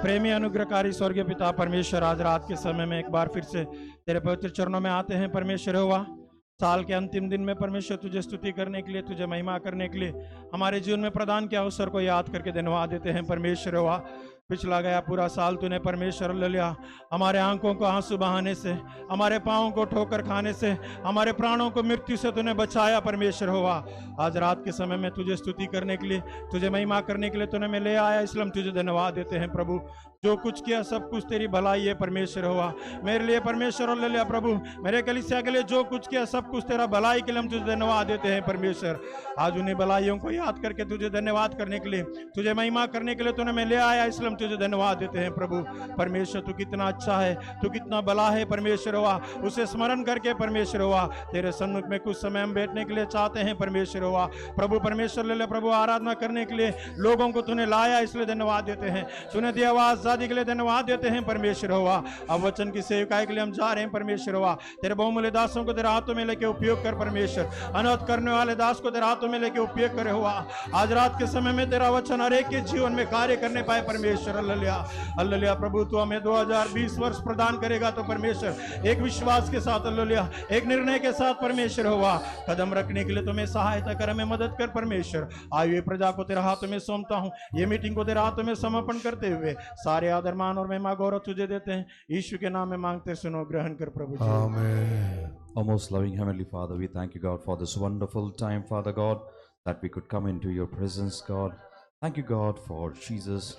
प्रेमी अनुग्रहकारी स्वर्गीय पिता परमेश्वर, आज रात के समय में एक बार फिर से तेरे पवित्र चरणों में आते हैं परमेश्वर। हुआ साल के अंतिम दिन में परमेश्वर तुझे स्तुति करने के लिए, तुझे महिमा करने के लिए हमारे जीवन में प्रदान किया अवसर को याद करके धन्यवाद देते हैं परमेश्वर। हुआ पिछला गया पूरा साल तूने परमेश्वर ले लिया, हमारे आंखों को आंसू बहाने से, हमारे पाँवों को ठोकर खाने से, हमारे प्राणों को मृत्यु से तूने बचाया परमेश्वर। हुआ आज रात के समय में तुझे स्तुति करने के लिए, तुझे महिमा करने के लिए तूने मैं ले आया, इसलिए हम तुझे धन्यवाद देते हैं प्रभु। जो कुछ किया सब कुछ तेरी भलाई है परमेश्वर। हुआ मेरे लिए परमेश्वर ले लिया प्रभु, मेरे कलीसिया के लिए जो कुछ किया सब कुछ तेरा भलाई के लिए हम तुझे धन्यवाद देते हैं परमेश्वर। आज उन्हीं भलाइयों को याद करके तुझे धन्यवाद करने के लिए, तुझे महिमा करने के लिए तूने मैं ले आया, इसलिए हम तुझे धन्यवाद देते हैं प्रभु। परमेश्वर तू कितना अच्छा है, तू कितना भला है परमेश्वर। हुआ उसे स्मरण करके परमेश्वर हुआ तेरे सम्मुख में कुछ समय हम बैठने के लिए चाहते हैं परमेश्वर। हुआ प्रभु परमेश्वर ले ले प्रभु, आराधना करने के लिए लोगों को तूने लाया, इसलिए धन्यवाद देते हैं। तूने दी आवाज शादी के लिए धन्यवाद देते हैं परमेश्वर। हुआ अब वचन की सेवकाई के लिए हम जा रहे हैं परमेश्वर। हुआ तेरे बहुमूल्य दासों को तेरे हाथों में लेके उपयोग कर परमेश्वर, अनर्थ करने वाले दास को तेरे हाथों में लेके उपयोग करे। हुआ आज रात के समय में तेरा वचन हर एक के जीवन में कार्य करने पाए परमेश्वर। हल्लेलुया प्रभु, तू हमें 2020 वर्ष प्रदान करेगा तो परमेश्वर एक विश्वास के साथ, हल्लेलुया एक निर्णय के साथ परमेश्वर हुआ कदम रखने के लिए तुम्हें सहायता कर, हमें मदद कर परमेश्वर। आयु हुए प्रजा को तेरे हाथों में सौंपता हूं, ये मीटिंग को तेरे हाथों में समर्पण करते हुए सारे आदर मान और महिमा गौरव तुझे देते हैं, यीशु के नाम में मांगते सुनो, ग्रहण कर प्रभु। Amen. Our most loving Heavenly Father, we thank you, God, for this wonderful time, Father God, that we could come into your presence, God. Thank you, God, for Jesus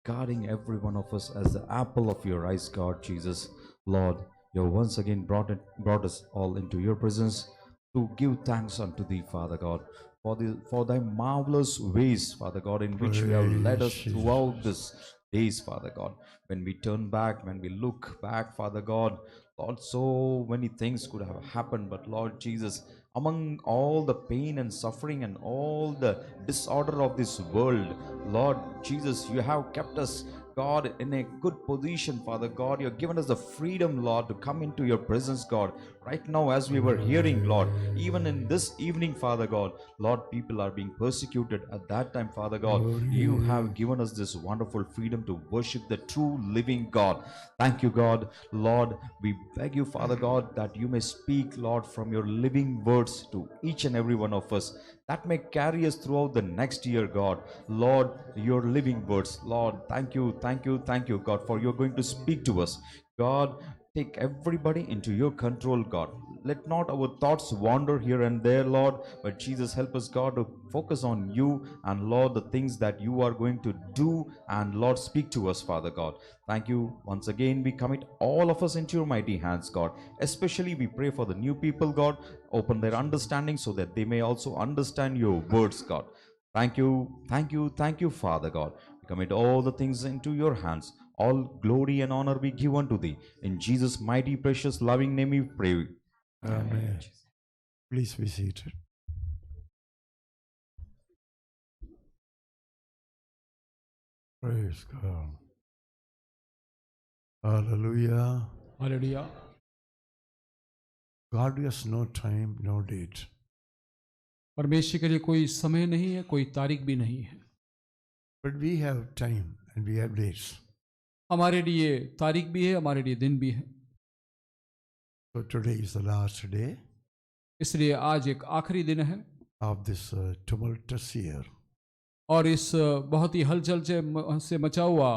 guarding every one of us as the apple of your eyes, God, Jesus. Lord, you have once again brought us all into your presence to give thanks unto thee, Father God, for thy marvelous ways, Father God, in which you have led us throughout this days, Father God. When we turn back, when we look back, Father God, Lord, so many things could have happened, but Lord Jesus, among all the pain and suffering and all the disorder of this world, Lord Jesus, you have kept us, God, in a good position, Father God. You have given us the freedom, Lord, to come into your presence, God. Right now, as we were hearing, Lord, even in this evening, Father God, Lord, people are being persecuted. At that time, Father God, you have given us this wonderful freedom to worship the true living God. Thank you, God. Lord, we beg you, Father God, that you may speak, Lord, from your living words to each and every one of us, that may carry us throughout the next year, God. Lord, your living words, Lord, thank you, God, for you're going to speak to us. God, take everybody into your control, God. Let not our thoughts wander here and there, Lord, but Jesus, help us, God, to focus on you and, Lord, the things that you are going to do, and, Lord, speak to us, Father God. Thank you. Once again, we commit all of us into your mighty hands, God. Especially we pray for the new people, God. Open their understanding so that they may also understand your words, God. Thank you, Father God. We commit all the things into your hands. All glory and honor we give unto thee. In Jesus' mighty, precious, loving name we pray. Amen. Please be seated. Praise God. Hallelujah. Hallelujah. God has no time, no date. परमेश्वर के लिए कोई समय नहीं है, कोई तारीख भी नहीं है, But we have time and we have dates. हमारे लिए तारीख भी है, हमारे लिए दिन भी है। So today is the last day इसलिए आज एक आखिरी दिन है of this tumultuous year. और इस बहुत ही हलचल से मचा हुआ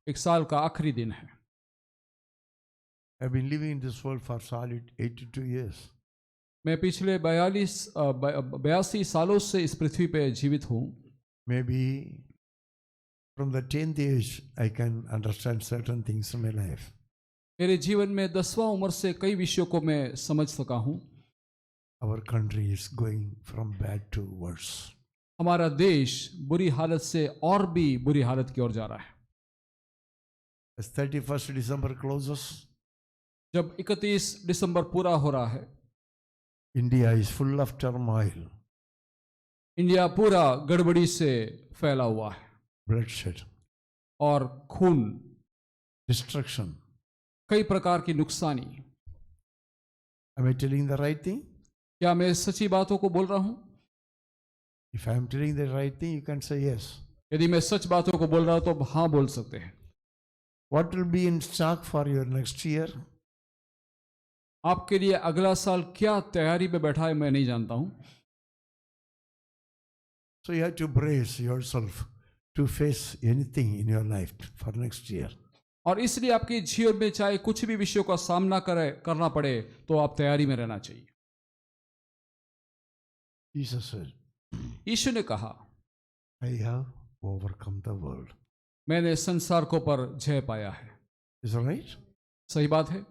एक साल का आखिरी दिन है। I've been living in this world for solid 82 years. मैं पिछले 82 सालों से इस पृथ्वी पे जीवित हूँ। Maybe from the 10th age I can understand certain things in my life. मेरे जीवन में 10वां उम्र से कई विषयों को मैं समझ सका हूँ। Our country is going from bad to worse. हमारा देश बुरी हालत से और भी बुरी हालत की ओर जा रहा है। As 31st December closes, जब 31 दिसंबर पूरा हो रहा है, India is full of turmoil, India पूरा गड़बड़ी से फैला हुआ है bloodshed, और खून, destruction. कई प्रकार की नुकसानी। Am I telling the right thing? क्या मैं सच्ची बातों को बोल रहा हूं? If I am telling the right thing, you can say yes. यदि मैं सच बातों को बोल रहा हूं तो हाँ बोल सकते हैं। What will be in stock for your next year? आपके लिए अगला साल क्या तैयारी में बैठा है मैं नहीं जानता हूं। So you have to brace yourself to face anything in your life for next year. और इसलिए आपके जीवन में चाहे कुछ भी विषयों का सामना करना पड़े तो आप तैयारी में रहना चाहिए। Jesus said, यीशु ने कहा, I have overcome the world. मैंने संसार को पर जय पाया है। Is that right? सही बात है।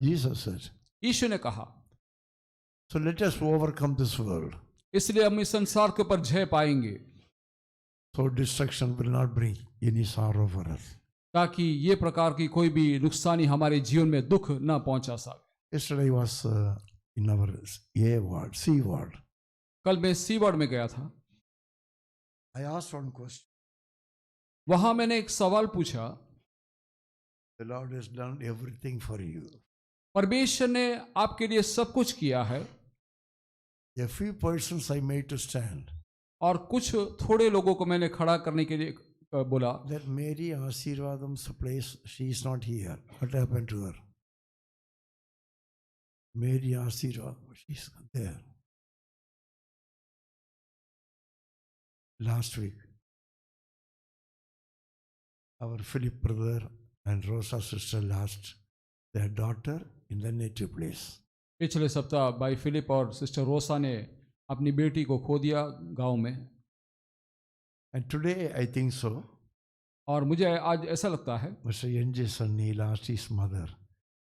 Jesus said, यीशु ने कहा, so let us overcome this world. इसलिए हम इस संसार के ऊपर जय पाएंगे So destruction will not bring any sorrow for us. ताकि ये प्रकार की कोई भी नुकसानी हमारे जीवन में दुख न पहुंचा सके। Yesterday I was in our A ward, C ward. कल मैं सी वार्ड में गया था। I asked one question. वहां मैंने एक सवाल पूछा। The Lord has done everything for you. परमेश्वर ने आपके लिए सब कुछ किया है A few persons I made to stand. और कुछ थोड़े लोगों को मैंने खड़ा करने के लिए बोला। That Mary Asirvadam's place, she is not here. What happened to her? Mary Asirvadam, she is there. Last week, our Philip brother and Rosa sister lost their daughter in the native place. पिछले सप्ताह भाई Philip और sister रोसा ने अपनी बेटी को खो दिया गांव में। And today, I think so, और मुझे आज ऐसा लगता है Mr. N.J. Sunny lost his mother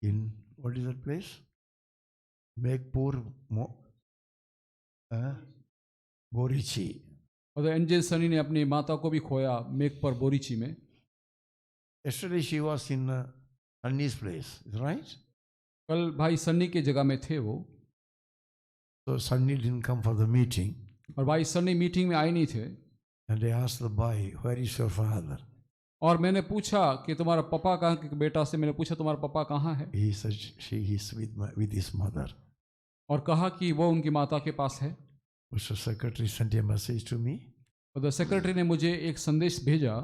in, what is that place? Megpur, Borichi. और एनजे सनी ने अपनी माता को भी खोया मेघपर बोरीची में। Yesterday she was in Sunny's place, right? कल भाई सन्नी की जगह में थे वो, So Sunny didn't come for the meeting. और भाई सन्नी मीटिंग में आए नहीं थे। And they asked the boy, where is your father? और मैंने पूछा कि तुम्हारा पापा कहाँ, कि बेटा से मैंने पूछा तुम्हारा पापा कहाँ है, He said, she is with his mother. और कहा कि वो उनकी माता के पास है। Mr. Secretary sent a message to me. और सेक्रेटरी ने मुझे एक संदेश भेजा।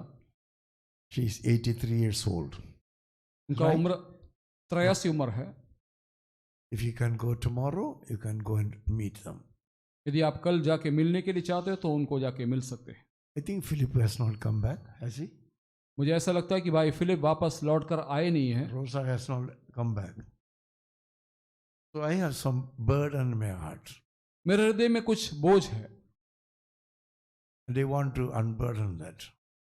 She is 83 years old. उनका Right. उम्र 83 उम्र है। If you can go tomorrow, you can go and meet them. यदि आप कल जाके मिलने के लिए चाहते हो तो उनको जाके मिल सकते हैं। I think Philip has not come back, has he? मुझे ऐसा लगता है कि भाई फिलिप वापस लौट कर आए नहीं है। Rosa has not come back. So I have some burden in my heart. मेरे हृदय में कुछ बोझ है And I want to unburden that.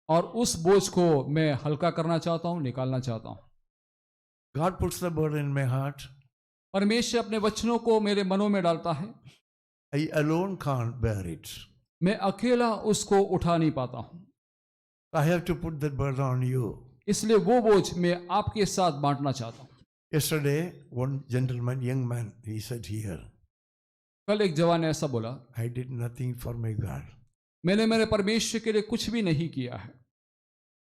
और उस बोझ को मैं हल्का करना चाहता हूँ, निकालना चाहता हूँ। God puts the burden in my heart. परमेश्वर अपने वचनों को मेरे मनों में डालता है। I alone can't bear it. मैं अकेला उसको उठा नहीं पाता हूँ, I have to put that burden on you. इसलिए वो बोझ मैं आपके साथ बांटना चाहता हूँ। Yesterday, one gentleman, young man, he said here, कल एक जवान ने ऐसा बोला, I did nothing for my God. मैंने मेरे परमेश्वर के लिए कुछ भी नहीं किया है।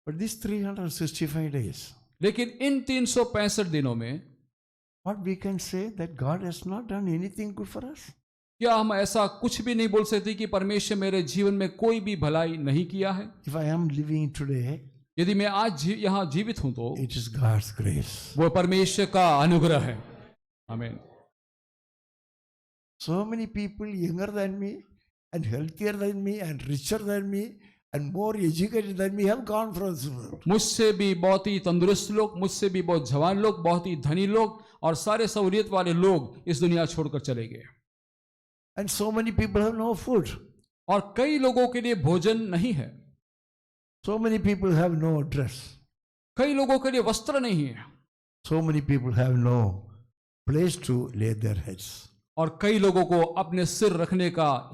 But these 365 days, लेकिन इन 365 दिनों में what we can say that God has not done anything good for us? क्या हम ऐसा कुछ भी नहीं बोल सकते कि परमेश्वर मेरे जीवन में कोई भी भलाई नहीं किया है? If I am living today, यदि मैं आज यहाँ जीवित हूं तो it is God's grace. वो परमेश्वर का अनुग्रह है। आमीन। So many people younger than me and healthier than me and richer than me and more educated than me have gone from this world. मुझसे भी बहुत ही तंदुरुस्त लोग, मुझसे भी बहुत जवान लोग, बहुत ही धनी लोग और सारे सहूलियत वाले लोग इस दुनिया छोड़कर चले गए। And so many people have no food. और कई लोगों के लिए भोजन नहीं है। So many people have no dress. कई लोगों के लिए वस्त्र नहीं है। So many people have no place to lay their heads. और कई लोगों को अपने सिर रखने का